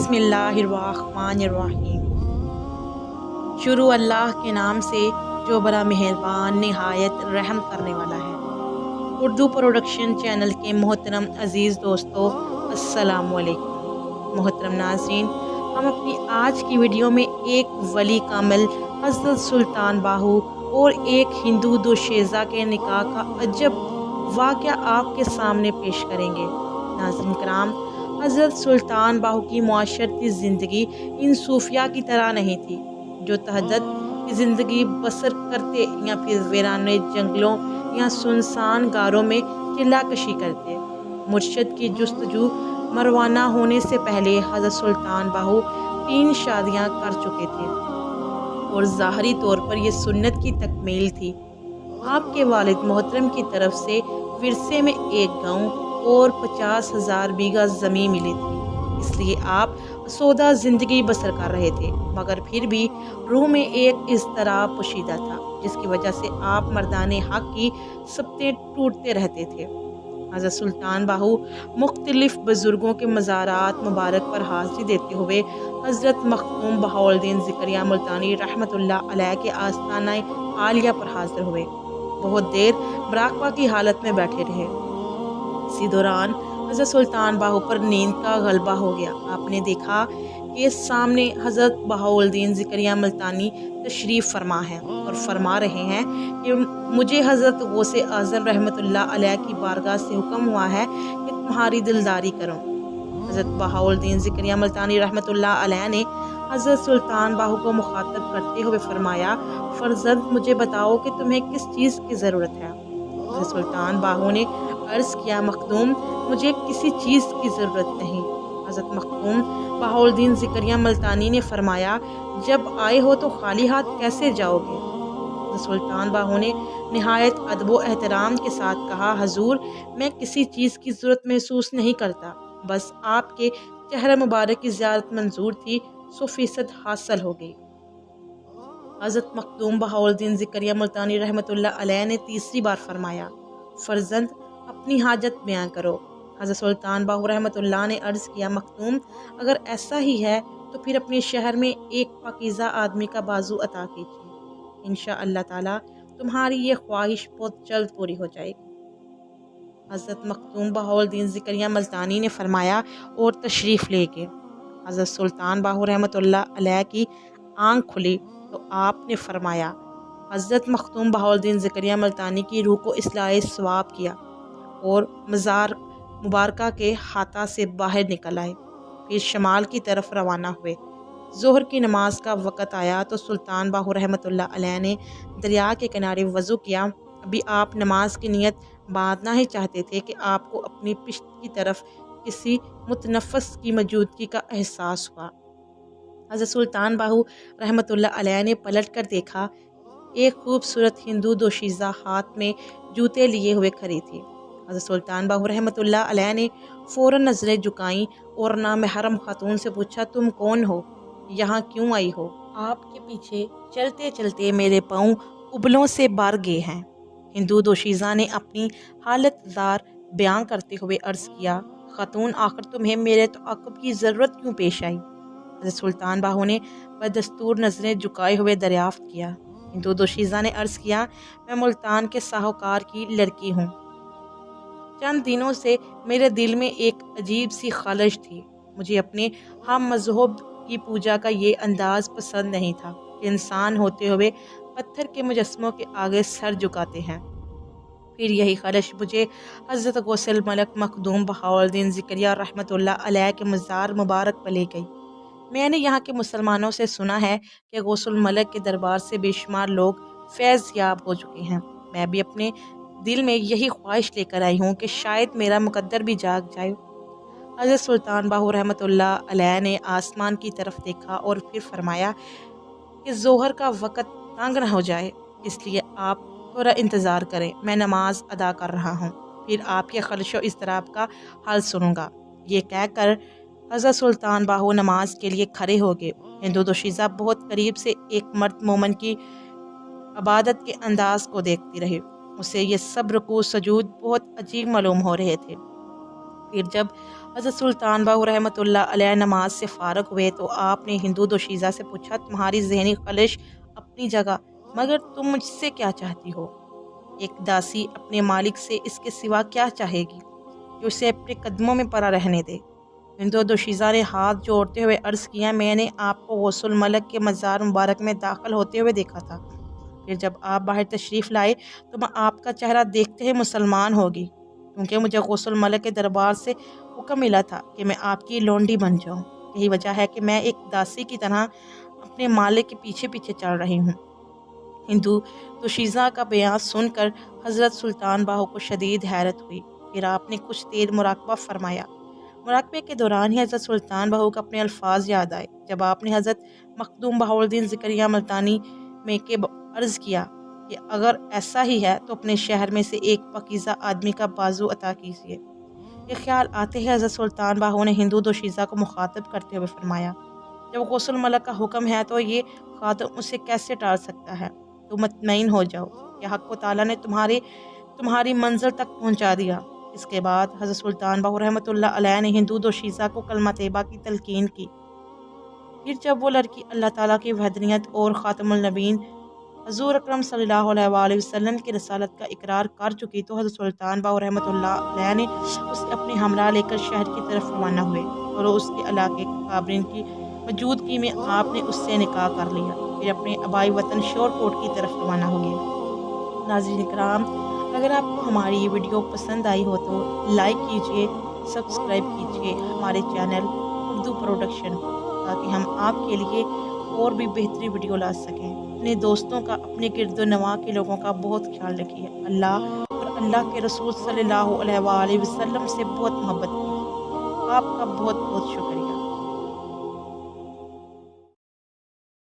बिस्मिल्लाहिर्रहमानिर्रहीम। शुरू अल्लाह के नाम से जो बड़ा मेहरबान नहायत रहम करने वाला है। उर्दू प्रोडक्शन चैनल के मोहतरम अज़ीज़ दोस्तों, अस्सलाम वालेकुम। मोहतरम नाज़रीन, हम अपनी आज की वीडियो में एक वली कामिल हज़रत सुल्तान बाहू और एक हिंदू दोशीज़ा के निकाह का अजब वाक़या आपके सामने पेश करेंगे। नाज़रीन कराम, हज़रत सुल्तान बाहू की मुआशरती ज़िंदगी इन सूफिया की तरह नहीं थी जो तहद्दुद की ज़िंदगी बसर करते या फिर वीराने जंगलों या सुनसान गारों में चिल्ला कशी करते। मुर्शद की जुस्तजू मरवाना होने से पहले हज़रत सुल्तान बाहू 3 शादियाँ कर चुके थे और ज़ाहरी तौर पर यह सुन्नत की तकमील थी। आपके वालिद मोहतरम की तरफ से विरसे में एक गाँव और 50,000 बीघा ज़मीन मिली थी, इसलिए आप सौदा ज़िंदगी बसर कर रहे थे। मगर फिर भी रूह में एक इज़्तिराब पोशीदा था जिसकी वजह से आप मर्दाने हक़ की सपने टूटते रहते थे। हज़रत सुल्तान बाहू मुख्तलिफ बुज़ुर्गों के मज़ारात मुबारक पर हाज़िरी देते हुए हज़रत मखदूम बहाउद्दीन ज़िकरिया मुल्तानी रहमतुल्लाह अलैह के आस्ताना आलिया पर हाज़िर हुए। बहुत देर मुराक़बा की हालत में बैठे रहे। इसी दौरान हज़रत सुल्तान बाहू पर नींद का गलबा हो गया। आपने देखा कि सामने हज़रत बहाउद्दीन ज़िकरिया मुल्तानी तशरीफ़ फरमा है और फरमा रहे हैं कि मुझे हज़रत गौसे आज़म रहमतुल्लाह अलैह की बारगाह से हुक्म हुआ है कि तुम्हारी दिलदारी करूं। हज़रत बहाउद्दीन ज़िकरिया मुल्तानी रहमतुल्लाह अलैह ने हज़रत सुल्तान बाहू को मुखातब करते हुए फरमाया, फ़र्जंद मुझे बताओ कि तुम्हें किस चीज़ की ज़रूरत है। हज़रत सुल्तान बाहू ने अर्ज़ किया, मखदूम, मुझे किसी चीज़ की ज़रूरत नहीं। हज़रत मखदूम बहाउद्दीन ज़िकरिया मुल्तानी ने फरमाया, जब आए हो तो खाली हाथ कैसे जाओगे। हज़रत सुल्तान बाहू ने निहायत अदब व एहतराम के साथ कहा, हजूर, मैं किसी चीज़ की ज़रूरत महसूस नहीं करता, बस आपके चेहरा मुबारक की ज़ियारत मंजूर थी, 100% हासिल हो गई। हज़रत मखदूम बहाउद्दीन ज़िकरिया मुल्तानी रहमतुल्लाह अलैह ने तीसरी बार फरमाया, फ़र्जंद अपनी हाजत बयां करो। हज़रत सुल्तान बाहू रहमतुल्लाह ने अर्ज़ किया, मखदूम, अगर ऐसा ही है तो फिर अपने शहर में एक पाकीज़ा आदमी का बाजू अता कीजिए। इंशाअल्लाह ताला तुम्हारी ये ख्वाहिश बहुत जल्द पूरी हो जाएगी। हज़रत मखदूम बहाउद्दीन ज़िकरिया मुल्तानी ने फरमाया और तशरीफ़ ले गए। हज़रत सुल्तान बाहू रहमतुल्लाह अलैह की आँख खुली तो आपने फरमाया, हज़रत मखदूम बहाउद्दीन ज़िकरिया मुल्तानी की रूह को इस्लाह सवाब किया और मज़ार मुबारका के हाथा से बाहर निकल आए। फिर शमाल की तरफ रवाना हुए। ज़ोहर की नमाज का वक़्त आया तो सुल्तान बाहू रहमतुल्लाह अलैह ने दरिया के किनारे वज़ू किया। अभी आप नमाज की नियत बांधना ही चाहते थे कि आपको अपनी पिश्त की तरफ किसी मुतनफ़्फ़िस की मौजूदगी का एहसास हुआ। हज़रत सुल्तान बाहू रहमतुल्लाह अलैह ने पलट कर देखा, एक खूबसूरत हिंदू दोशीज़ा हाथ में जूते लिए हुए खड़ी थी। हज़रत सुल्तान बाहू रहमतुल्लाह अलैह ने फ़ौरन नज़रें झुकाईं और नामहरम खातून से पूछा, तुम कौन हो, यहाँ क्यों आई हो। आपके पीछे चलते चलते मेरे पाँव उबलों से भर गए हैं। हिंदू दोशीज़ा ने अपनी हालत ज़ार बयां करते हुए अर्ज़ किया, खातून, आखिर तुम्हें मेरे तअक़्क़ुब की ज़रूरत क्यों पेश आई। हज़रत सुल्तान बाहू ने बदस्तूर नज़रें झुकाए हुए दरियाफ़्त किया। हिंदू दोशीज़ा ने अर्ज़ किया, मैं मुल्तान के साहूकार की लड़की हूँ। चंद दिनों से मेरे दिल में एक अजीब सी ख़्वाहिश थी। मुझे अपने हम मज़हब की पूजा का ये अंदाज़ पसंद नहीं था कि इंसान होते हुए पत्थर के मुजस्समों के आगे सर झुकाते हैं। फिर यही ख्वाहिश मुझे हज़रत गौसल मलक मखदूम बहाउद्दीन ज़िकरिया रहमतुल्लाह अलैह के मज़ार मुबारक पर ले गई। मैंने यहाँ के मुसलमानों से सुना है कि गौसुल मलक के दरबार से बेशुमार लोग फैज़ याब हो चुके हैं। मैं भी अपने दिल में यही ख्वाहिश लेकर आई हूँ कि शायद मेरा मुकद्दर भी जाग जाए। हज़रत सुल्तान बाहू रहमतुल्लाह अलैह ने आसमान की तरफ देखा और फिर फरमाया कि ज़ोहर का वक़्त तंग न हो जाए, इसलिए आप थोड़ा इंतज़ार करें, मैं नमाज अदा कर रहा हूँ, फिर आपके ख़्वाहिश व इज़्तिराब का हाल सुनूँगा। ये कहकर हज़रत सुल्तान बाहू नमाज के लिए खड़े हो गए। हिंदू दोशीज़ा बहुत करीब से एक मर्द मोमन की इबादत के अंदाज को देखती रही। उसे ये सब रुकू सजूद बहुत अजीब मालूम हो रहे थे। फिर जब حضرت سلطان باہو रहमतुल्लाह अलैह नमाज से फारग हुए तो आपने हिंदू दोशीज़ा से पूछा, तुम्हारी जहनी खलिश अपनी जगह, मगर तुम मुझसे क्या चाहती हो? एक दासी अपने मालिक से इसके सिवा क्या चाहेगी जो उसे अपने कदमों में पड़ा रहने दे? हिंदू दोशीज़ा ने हाथ जोड़ते हुए अर्ज़ किया, मैंने आपको गौसुल मलक के मज़ार मुबारक में दाखिल होते हुए देखा था। फिर जब आप बाहर तशरीफ़ लाए तो मैं आपका चेहरा देखते ही मुसलमान होगी, क्योंकि मुझे गौसुल मलक के दरबार से हुक्म मिला था कि मैं आपकी लौंडी बन जाऊं। यही वजह है कि मैं एक दासी की तरह अपने मालिक के पीछे पीछे चल रही हूँ। हिंदू दोशीज़ा का बयान सुनकर हज़रत सुल्तान बाहू को शदीद हैरत हुई। फिर आपने कुछ देर मुराकबा फरमाया। मुराकबे के दौरान ही हज़रत सुल्तान बाहू को अपने अल्फाज याद आए जब आपने हज़रत मखदूम बहाउद्दीन ज़करिया मुल्तानी में के अर्ज़ किया कि अगर ऐसा ही है तो अपने शहर में से एक पाकीज़ा आदमी का बाजू अता कीजिए। ये ख्याल आते ही हज़रत सुल्तान बाहू ने हिंदू दोशीज़ा को मुखातब करते हुए फरमाया, जब गौसुल मलक का हुक्म है तो ये खातम उसे कैसे टाल सकता है? तुम मुतमईन हो जाओ कि हक़ ताला ने तुम्हारी मंजिल तक पहुँचा दिया। इसके बाद हज़रत सुल्तान बाहू रहमतुल्लाह अलैह ने हिंदू दोशीज़ा को कलमा तैयबा की तलकीन की। फिर जब वो लड़की अल्लाह ताला की वहदनियत और ख़ातमुल नबीन हज़ूर अकरम सल्लल्लाहु अलैहि वसल्लम की रसालत का इकरार कर चुकी तो हज़रत सुल्तान बाहू रहमतुल्लाह अलैह ने उसे अपने हमरा लेकर शहर की तरफ रवाना हुए और उसके इलाके काबरीन की मौजूदगी में आपने उससे निकाह कर लिया। फिर अपने आबाई वतन शोरकोट की तरफ रवाना हो गए। नाज़रीन इकराम, अगर आपको हमारी ये वीडियो पसंद आई हो तो लाइक कीजिए, सब्सक्राइब कीजिए हमारे चैनल उर्दू प्रोडक्शन को, ताकि हम आपके लिए और भी बेहतरीन वीडियो ला सकें। अपने दोस्तों का, अपने गिरदो नवा के लोगों का बहुत ख्याल रखिए। अल्लाह और अल्लाह के रसूल सल्लल्लाहु अलैहि वसल्लम से बहुत मोहब्बत कीजिए। आपका बहुत बहुत शुक्रिया।